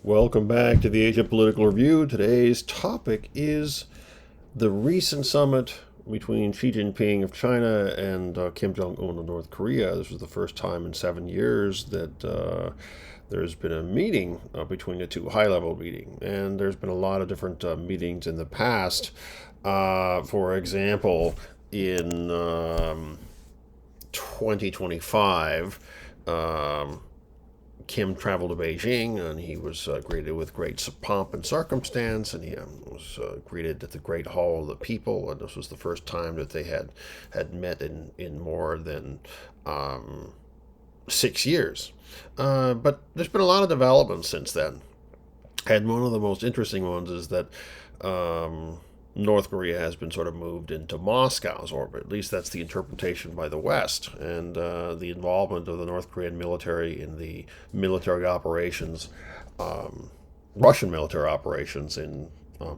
Welcome back to the Age of Political Review. Today's topic is the recent summit between Xi Jinping of China and Kim Jong Un of North Korea. This was the first time in 7 years that there's been a meeting between the two, high-level meeting. And there's been a lot of different meetings in the past. For example, in 2025, Kim traveled to Beijing, and he was greeted with great pomp and circumstance, and he was greeted at the Great Hall of the People, and this was the first time that they had met in more than 6 years. But there's been a lot of developments since then, and one of the most interesting ones is that North Korea has been sort of moved into Moscow's orbit. At least that's the interpretation by the West. And the involvement of the North Korean military in the military operations, Russian military operations in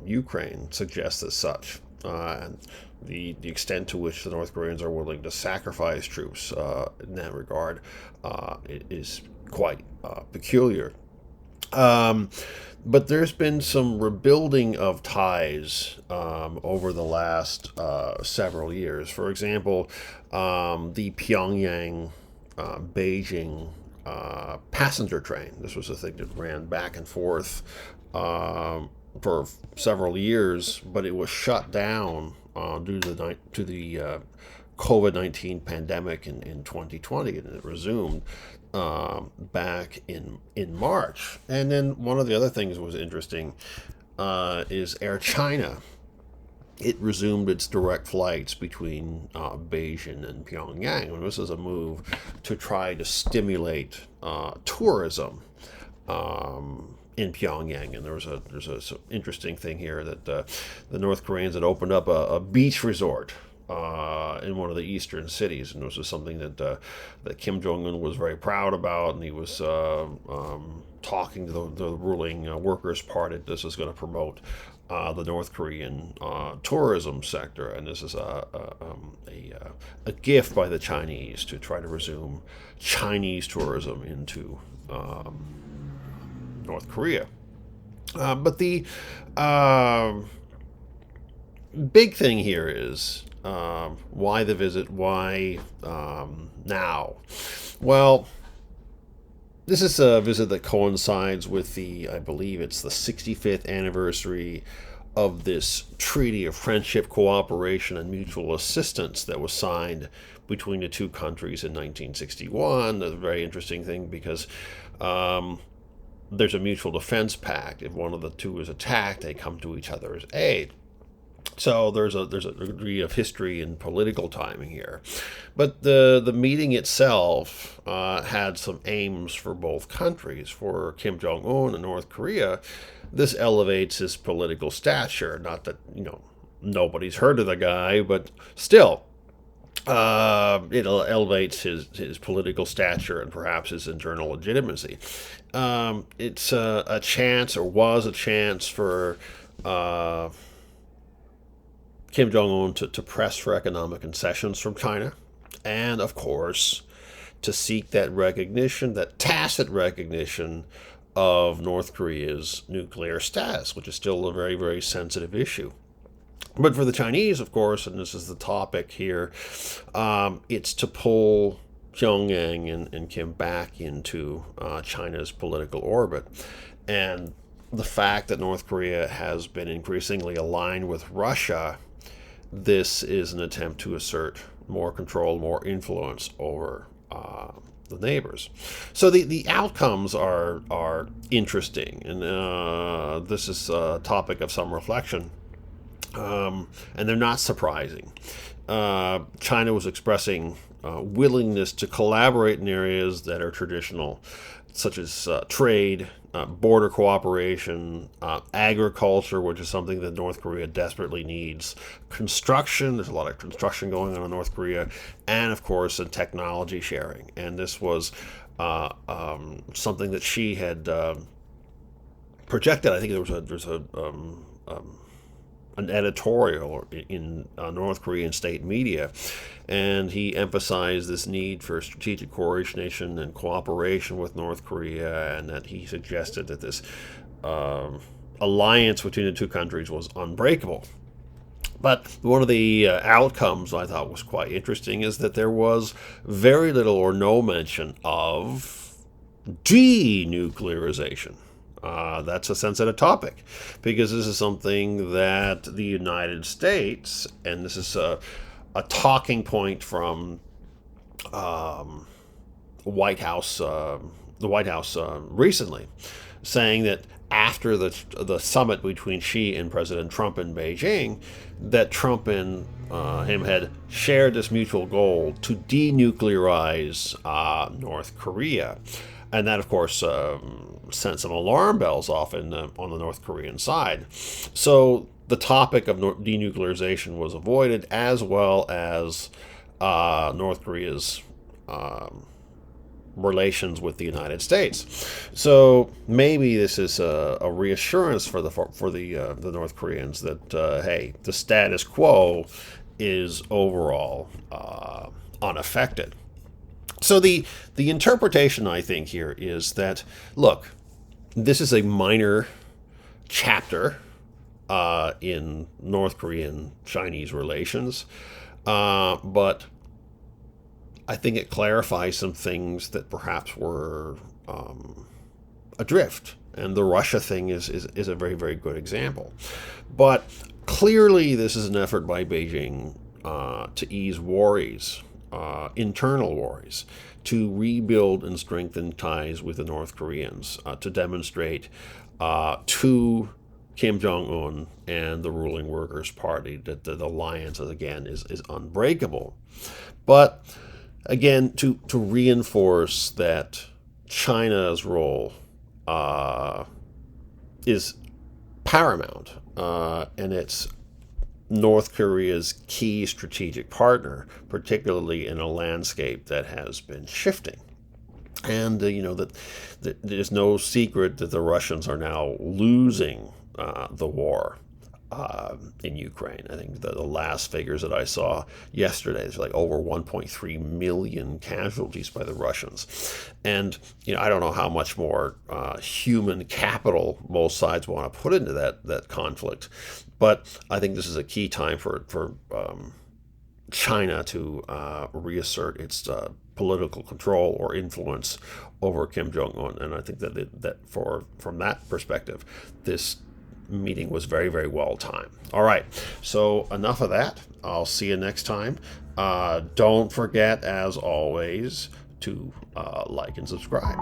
Ukraine suggests as such. And the extent to which the North Koreans are willing to sacrifice troops in that regard is quite peculiar. But there's been some rebuilding of ties over the last several years. For example, the Pyongyang Beijing passenger train. This was a thing that ran back and forth for several years, but it was shut down due to the COVID-19 pandemic in 2020, and it resumed back in March. And then one of the other things that was interesting is Air China. It resumed its direct flights between Beijing and Pyongyang. And this is a move to try to stimulate tourism in Pyongyang. And there's a interesting thing here that the North Koreans had opened up a beach resort in one of the eastern cities, and this was something that Kim Jong Un was very proud about, and he was talking to the ruling Workers' Party. This is going to promote the North Korean tourism sector, and this is a gift by the Chinese to try to resume Chinese tourism into North Korea. But the big thing here is why the visit? Why now? Well, this is a visit that coincides with I believe it's the 65th anniversary of this Treaty of Friendship, Cooperation, and Mutual Assistance that was signed between the two countries in 1961. That's a very interesting thing because there's a mutual defense pact. If one of the two is attacked, they come to each other's aid. So there's a degree of history and political timing here. But the meeting itself had some aims for both countries. For Kim Jong Un and North Korea, this elevates his political stature. Not that, nobody's heard of the guy, but still, it elevates his political stature and perhaps his internal legitimacy. It's a chance, or was a chance, for Kim Jong Un to press for economic concessions from China, and of course to seek that recognition, that tacit recognition of North Korea's nuclear status, which is still a very, very sensitive issue. But for the Chinese, of course, and this is the topic here, it's to pull Pyongyang and Kim back into China's political orbit. And the fact that North Korea has been increasingly aligned with Russia, this is an attempt to assert more control, more influence over the neighbors. So the outcomes are interesting, and this is a topic of some reflection, and they're not surprising. China was expressing willingness to collaborate in areas that are traditional, such as trade, border cooperation, agriculture, which is something that North Korea desperately needs, construction, there's a lot of construction going on in North Korea, and of course, in technology sharing. And this was something that Xi had projected. I think there's a an editorial in North Korean state media, and he emphasized this need for strategic coordination and cooperation with North Korea, and that he suggested that this alliance between the two countries was unbreakable. But one of the outcomes I thought was quite interesting is that there was very little or no mention of denuclearization. That's a sensitive topic, because this is something that the United States, and this is a talking point from White House, the White House recently, saying that after the summit between Xi and President Trump in Beijing, that Trump and him had shared this mutual goal to denuclearize North Korea. And that, of course, sent some alarm bells off on the North Korean side. So the topic of denuclearization was avoided, as well as North Korea's relations with the United States. So maybe this is a reassurance for the North Koreans that hey, the status quo is overall unaffected. So the interpretation, I think, here is that, look, this is a minor chapter in North Korean-Chinese relations, but I think it clarifies some things that perhaps were adrift. And the Russia thing is a very, very good example. But clearly this is an effort by Beijing to ease worries, internal worries, to rebuild and strengthen ties with the North Koreans, to demonstrate to Kim Jong Un and the ruling Workers' Party that the alliance, again, is unbreakable. But again, to reinforce that China's role is paramount, and it's North Korea's key strategic partner, particularly in a landscape that has been shifting. And, that there's no secret that the Russians are now losing the war in Ukraine. I think the last figures that I saw yesterday is like over 1.3 million casualties by the Russians. And, I don't know how much more human capital both sides want to put into that conflict. But I think this is a key time for China to reassert its political control or influence over Kim Jong Un. And I think from that perspective, this meeting was very, very well timed. All right, so enough of that. I'll see you next time. Don't forget, as always, to like and subscribe.